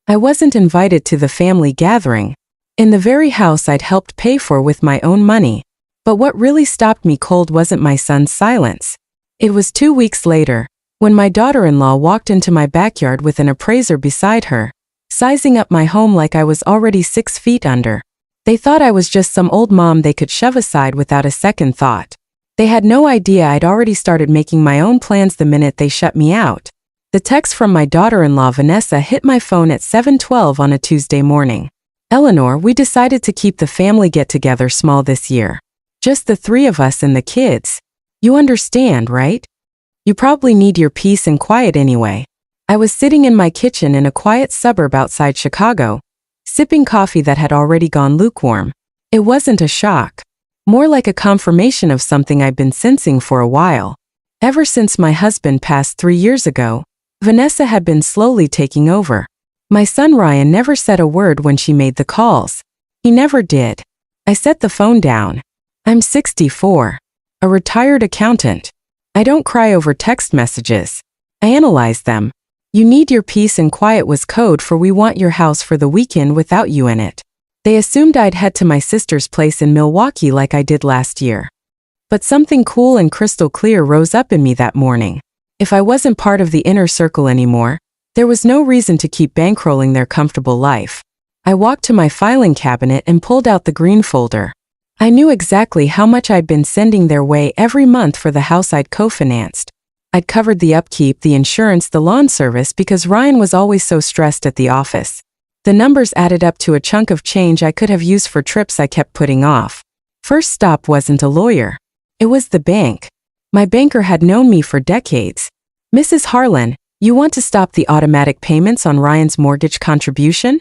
I wasn't invited to the family gathering, in the very house I'd helped pay for with my own money. But what really stopped me cold wasn't my son's silence. It was 2 weeks later, when my daughter-in-law walked into my backyard with an appraiser beside her, sizing up my home like I was already 6 feet under. They thought I was just some old mom they could shove aside without a second thought. They had no idea I'd already started making my own plans the minute they shut me out. The text from my daughter-in-law Vanessa hit my phone at 7:12 on a Tuesday morning. "Eleanor, we decided to keep the family get-together small this year. Just the 3 of us and the kids. You understand, right? You probably need your peace and quiet anyway." I was sitting in my kitchen in a quiet suburb outside Chicago, sipping coffee that had already gone lukewarm. It wasn't a shock. More like a confirmation of something I'd been sensing for a while. Ever since my husband passed 3 years ago, Vanessa had been slowly taking over. My son Ryan never said a word when she made the calls. He never did. I set the phone down. I'm 64. A retired accountant. I don't cry over text messages. I analyze them. "You need your peace and quiet" was code for "we want your house for the weekend without you in it." They assumed I'd head to my sister's place in Milwaukee like I did last year. But something cool and crystal clear rose up in me that morning. If I wasn't part of the inner circle anymore, there was no reason to keep bankrolling their comfortable life. I walked to my filing cabinet and pulled out the green folder. I knew exactly how much I'd been sending their way every month for the house I'd co-financed. I'd covered the upkeep, the insurance, the lawn service because Ryan was always so stressed at the office. The numbers added up to a chunk of change I could have used for trips I kept putting off. First stop wasn't a lawyer. It was the bank. My banker had known me for decades. "Mrs. Harlan, you want to stop the automatic payments on Ryan's mortgage contribution?"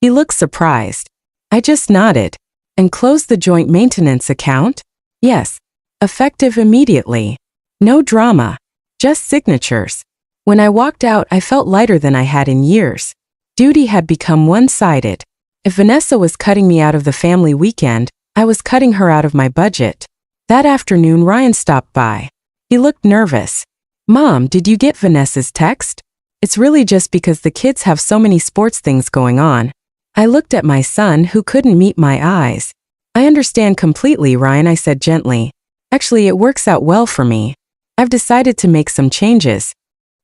He looked surprised. I just nodded. "And closed the joint maintenance account?" "Yes." Effective immediately. No drama. Just signatures. When I walked out, I felt lighter than I had in years. Duty had become one-sided. If Vanessa was cutting me out of the family weekend, I was cutting her out of my budget. That afternoon, Ryan stopped by. He looked nervous. "Mom, did you get Vanessa's text? It's really just because the kids have so many sports things going on." I looked at my son, who couldn't meet my eyes. "I understand completely, Ryan," I said gently. "Actually, it works out well for me. I've decided to make some changes.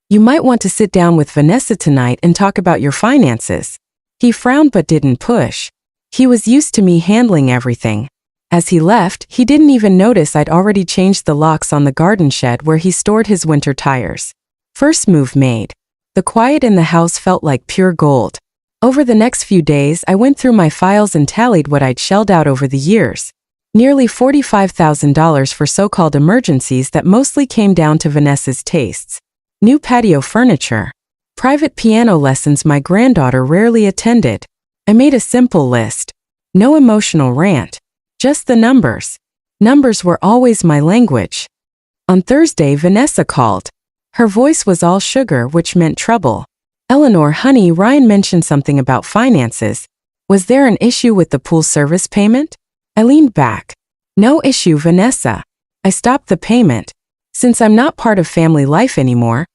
You might want to sit down with Vanessa tonight and talk about your finances." He frowned but didn't push. He was used to me handling everything. As he left, he didn't even notice I'd already changed the locks on the garden shed where he stored his winter tires. First move made. The quiet in the house felt like pure gold. Over the next few days, I went through my files and tallied what I'd shelled out over the years. Nearly $45,000 for so-called emergencies that mostly came down to Vanessa's tastes. New patio furniture. Private piano lessons my granddaughter rarely attended. I made a simple list. No emotional rant. Just the numbers. Numbers were always my language. On Thursday, Vanessa called. Her voice was all sugar, which meant trouble. "Eleanor, honey, Ryan mentioned something about finances. Was there an issue with the pool service payment?" I leaned back. "No issue, Vanessa. I stopped the payment. Since I'm not part of family life anymore,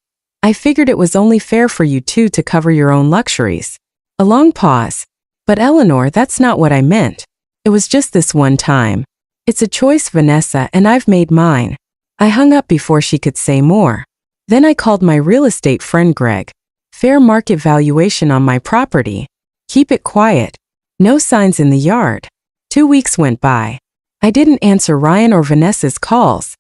I figured it was only fair for you two to cover your own luxuries." A long pause. "But Eleanor, that's not what I meant. It was just this one time. It's a choice, Vanessa, and I've made mine." I hung up before she could say more. Then I called my real estate friend Greg. "Fair market valuation on my property. Keep it quiet. No signs in the yard." 2 weeks went by. I didn't answer Ryan or Vanessa's calls.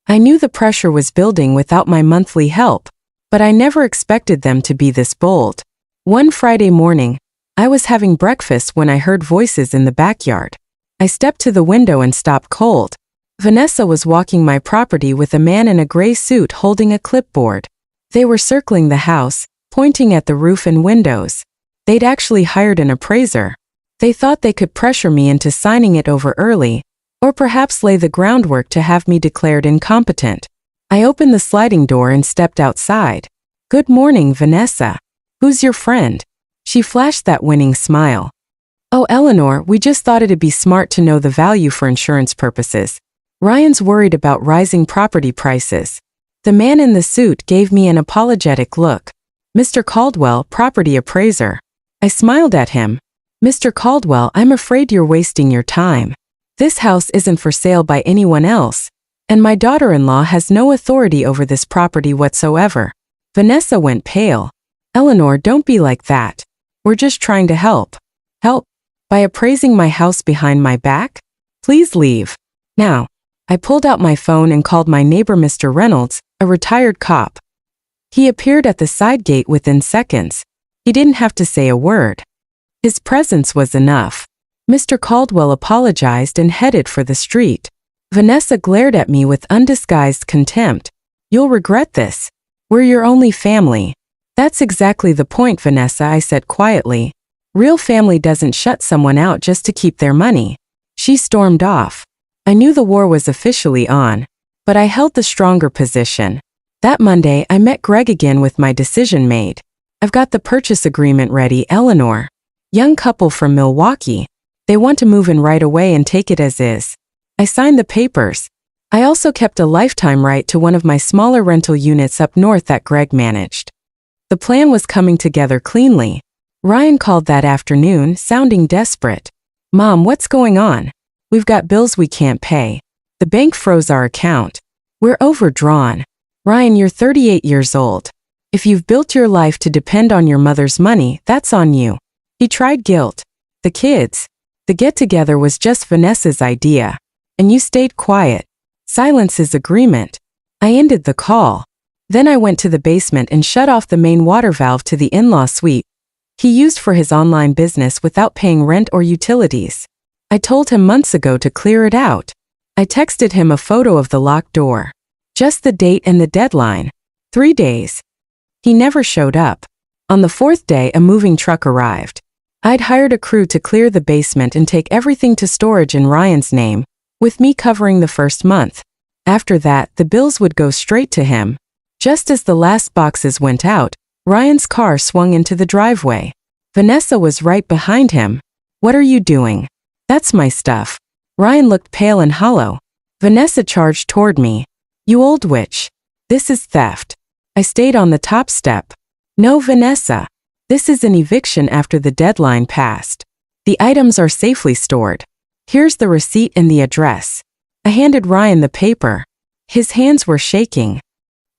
I knew the pressure was building without my monthly help, but I never expected them to be this bold. One Friday morning, I was having breakfast when I heard voices in the backyard. I stepped to the window and stopped cold. Vanessa was walking my property with a man in a gray suit holding a clipboard. They were circling the house, pointing at the roof and windows. They'd actually hired an appraiser. They thought they could pressure me into signing it over early, or perhaps lay the groundwork to have me declared incompetent. I opened the sliding door and stepped outside. "Good morning, Vanessa. Who's your friend?" She flashed that winning smile. "Oh, Eleanor, we just thought it'd be smart to know the value for insurance purposes. Ryan's worried about rising property prices." The man in the suit gave me an apologetic look. "Mr. Caldwell, property appraiser." I smiled at him. Mr. Caldwell, I'm afraid you're wasting your time. This house isn't for sale by anyone else, and my daughter-in-law has no authority over this property whatsoever. Vanessa went pale. Eleanor, don't be like that. We're just trying to help. Help? By appraising my house behind my back? Please leave. Now. I pulled out my phone and called my neighbor Mr. Reynolds, a retired cop. He appeared at the side gate within seconds. He didn't have to say a word. His presence was enough. Mr. Caldwell apologized and headed for the street. Vanessa glared at me with undisguised contempt. You'll regret this. We're your only family. That's exactly the point, Vanessa, I said quietly. Real family doesn't shut someone out just to keep their money. She stormed off. I knew the war was officially on, but I held the stronger position. That Monday, I met Greg again with my decision made. I've got the purchase agreement ready, Eleanor. Young couple from Milwaukee. They want to move in right away and take it as is. I signed the papers. I also kept a lifetime right to one of my smaller rental units up north that Greg managed. The plan was coming together cleanly. Ryan called that afternoon, sounding desperate. Mom, what's going on? We've got bills we can't pay. The bank froze our account. We're overdrawn. Ryan, you're 38 years old. If you've built your life to depend on your mother's money, that's on you. He tried guilt. The kids. The get-together was just Vanessa's idea. And you stayed quiet. Silence is agreement. I ended the call. Then I went to the basement and shut off the main water valve to the in-law suite he used for his online business without paying rent or utilities. I told him months ago to clear it out. I texted him a photo of the locked door. Just the date and the deadline. 3 days. He never showed up. On the 4th day, a moving truck arrived. I'd hired a crew to clear the basement and take everything to storage in Ryan's name, with me covering the first month. After that, the bills would go straight to him. Just as the last boxes went out, Ryan's car swung into the driveway. Vanessa was right behind him. What are you doing? That's my stuff. Ryan looked pale and hollow. Vanessa charged toward me. You old witch. This is theft. I stayed on the top step. No, Vanessa. This is an eviction after the deadline passed. The items are safely stored. Here's the receipt and the address. I handed Ryan the paper. His hands were shaking.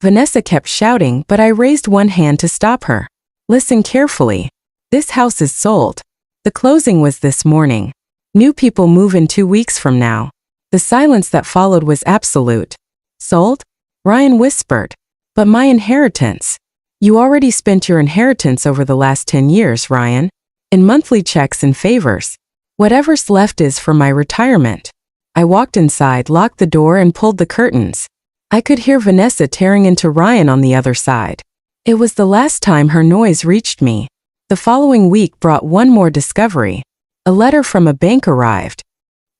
Vanessa kept shouting, but I raised one hand to stop her. Listen carefully. This house is sold. The closing was this morning. New people move in 2 weeks from now. The silence that followed was absolute. Sold? Ryan whispered. But my inheritance. You already spent your inheritance over the last 10 years, Ryan. In monthly checks and favors. Whatever's left is for my retirement. I walked inside, locked the door, and pulled the curtains. I could hear Vanessa tearing into Ryan on the other side. It was the last time her noise reached me. The following week brought one more discovery. A letter from a bank arrived.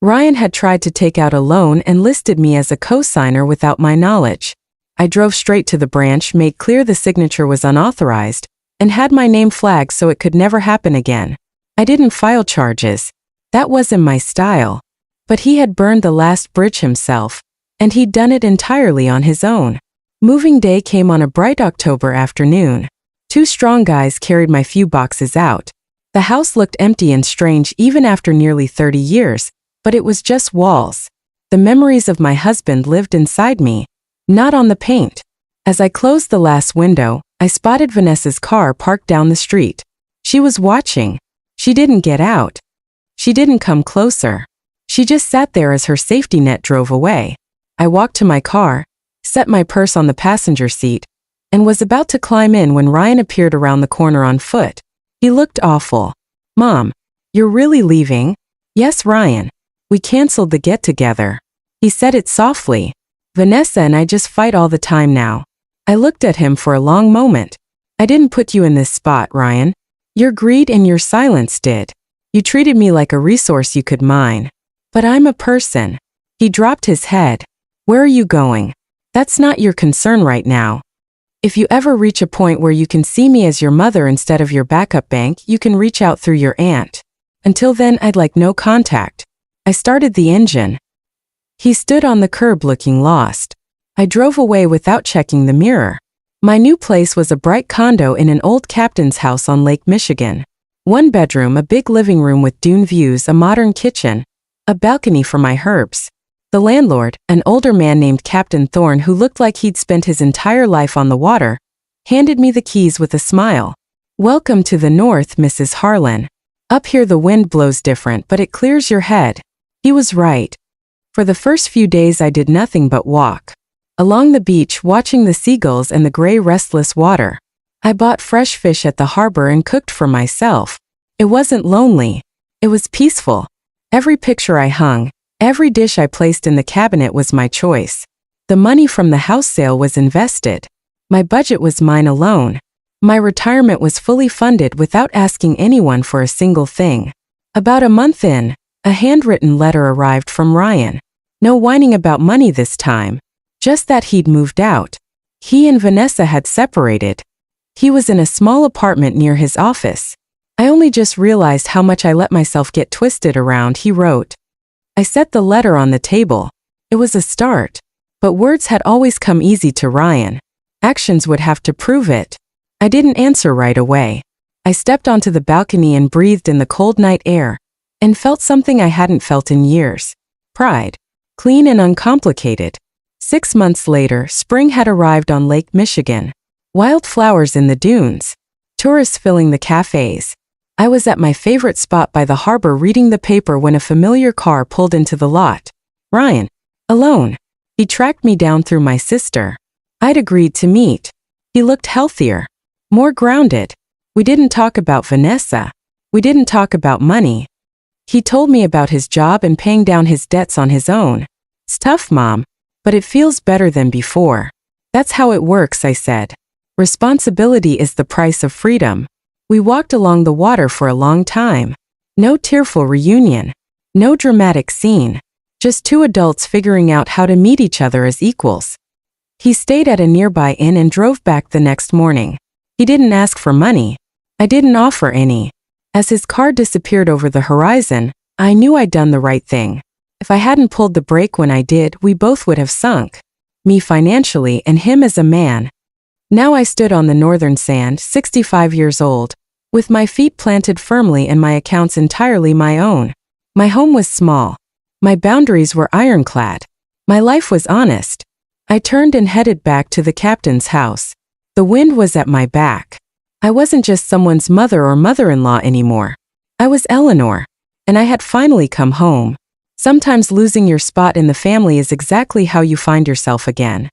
Ryan had tried to take out a loan and listed me as a co-signer without my knowledge. I drove straight to the branch, made clear the signature was unauthorized, and had my name flagged so it could never happen again. I didn't file charges. That wasn't my style. But he had burned the last bridge himself, and he'd done it entirely on his own. Moving day came on a bright October afternoon. 2 strong guys carried my few boxes out. The house looked empty and strange even after nearly 30 years, but it was just walls. The memories of my husband lived inside me, not on the paint. As I closed the last window, I spotted Vanessa's car parked down the street. She was watching. She didn't get out. She didn't come closer. She just sat there as her safety net drove away. I walked to my car, set my purse on the passenger seat, and was about to climb in when Ryan appeared around the corner on foot. He looked awful. Mom, you're really leaving? Yes, Ryan. We canceled the get-together. He said it softly. Vanessa and I just fight all the time now. I looked at him for a long moment. I didn't put you in this spot, Ryan. Your greed and your silence did. You treated me like a resource you could mine. But I'm a person. He dropped his head. Where are you going? That's not your concern right now. If you ever reach a point where you can see me as your mother instead of your backup bank, you can reach out through your aunt. Until then, I'd like no contact. I started the engine. He stood on the curb looking lost. I drove away without checking the mirror. My new place was a bright condo in an old captain's house on Lake Michigan. One bedroom, a big living room with dune views, a modern kitchen, a balcony for my herbs. The landlord, an older man named Captain Thorne who looked like he'd spent his entire life on the water, handed me the keys with a smile. "Welcome to the north, Mrs. Harlan. Up here the wind blows different, but it clears your head." He was right. For the first few days I did nothing but walk along the beach, watching the seagulls and the gray, restless water. I bought fresh fish at the harbor and cooked for myself. It wasn't lonely. It was peaceful. Every picture I hung, every dish I placed in the cabinet was my choice. The money from the house sale was invested. My budget was mine alone. My retirement was fully funded without asking anyone for a single thing. About a month in, a handwritten letter arrived from Ryan. No whining about money this time. Just that he'd moved out. He and Vanessa had separated. He was in a small apartment near his office. "I only just realized how much I let myself get twisted around," he wrote. I set the letter on the table. It was a start. But words had always come easy to Ryan. Actions would have to prove it. I didn't answer right away. I stepped onto the balcony and breathed in the cold night air, and felt something I hadn't felt in years. Pride. Clean and uncomplicated. 6 months later, spring had arrived on Lake Michigan. Wildflowers in the dunes. Tourists filling the cafes. I was at my favorite spot by the harbor reading the paper when a familiar car pulled into the lot. Ryan. Alone. He tracked me down through my sister. I'd agreed to meet. He looked healthier. More grounded. We didn't talk about Vanessa. We didn't talk about money. He told me about his job and paying down his debts on his own. "It's tough, Mom, but it feels better than before." "That's how it works," I said. "Responsibility is the price of freedom." We walked along the water for a long time. No tearful reunion. No dramatic scene. Just two adults figuring out how to meet each other as equals. He stayed at a nearby inn and drove back the next morning. He didn't ask for money. I didn't offer any. As his car disappeared over the horizon, I knew I'd done the right thing. If I hadn't pulled the brake when I did, we both would have sunk. Me financially and him as a man. Now I stood on the northern sand, 65 years old, with my feet planted firmly and my accounts entirely my own. My home was small. My boundaries were ironclad. My life was honest. I turned and headed back to the captain's house. The wind was at my back. I wasn't just someone's mother or mother-in-law anymore. I was Eleanor, and I had finally come home. Sometimes losing your spot in the family is exactly how you find yourself again.